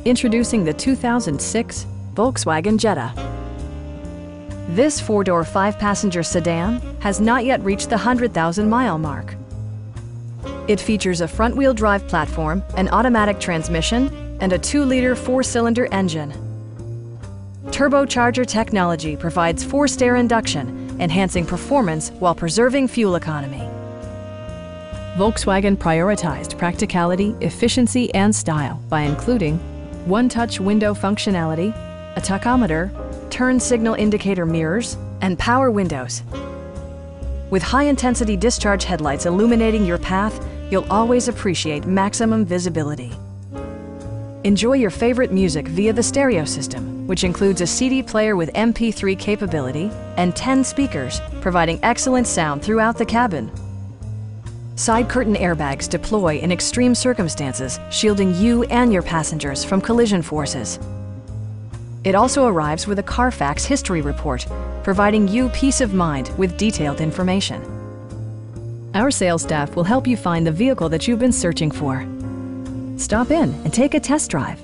Introducing the 2006 Volkswagen Jetta. This four-door, five-passenger sedan has not yet reached the 100,000-mile mark. It features a front-wheel drive platform, an automatic transmission, and a 2-liter four-cylinder engine. Turbocharger technology provides forced air induction, enhancing performance while preserving fuel economy. Volkswagen prioritized practicality, efficiency, and style by including one-touch window functionality, a tachometer, turn signal indicator mirrors, and power windows. With high-intensity discharge headlights illuminating your path, you'll always appreciate maximum visibility. Enjoy your favorite music via the stereo system, which includes a CD player with MP3 capability and 10 speakers, providing excellent sound throughout the cabin. Side curtain airbags deploy in extreme circumstances, shielding you and your passengers from collision forces. It also arrives with a Carfax history report, providing you peace of mind with detailed information. Our sales staff will help you find the vehicle that you've been searching for. Stop in and take a test drive.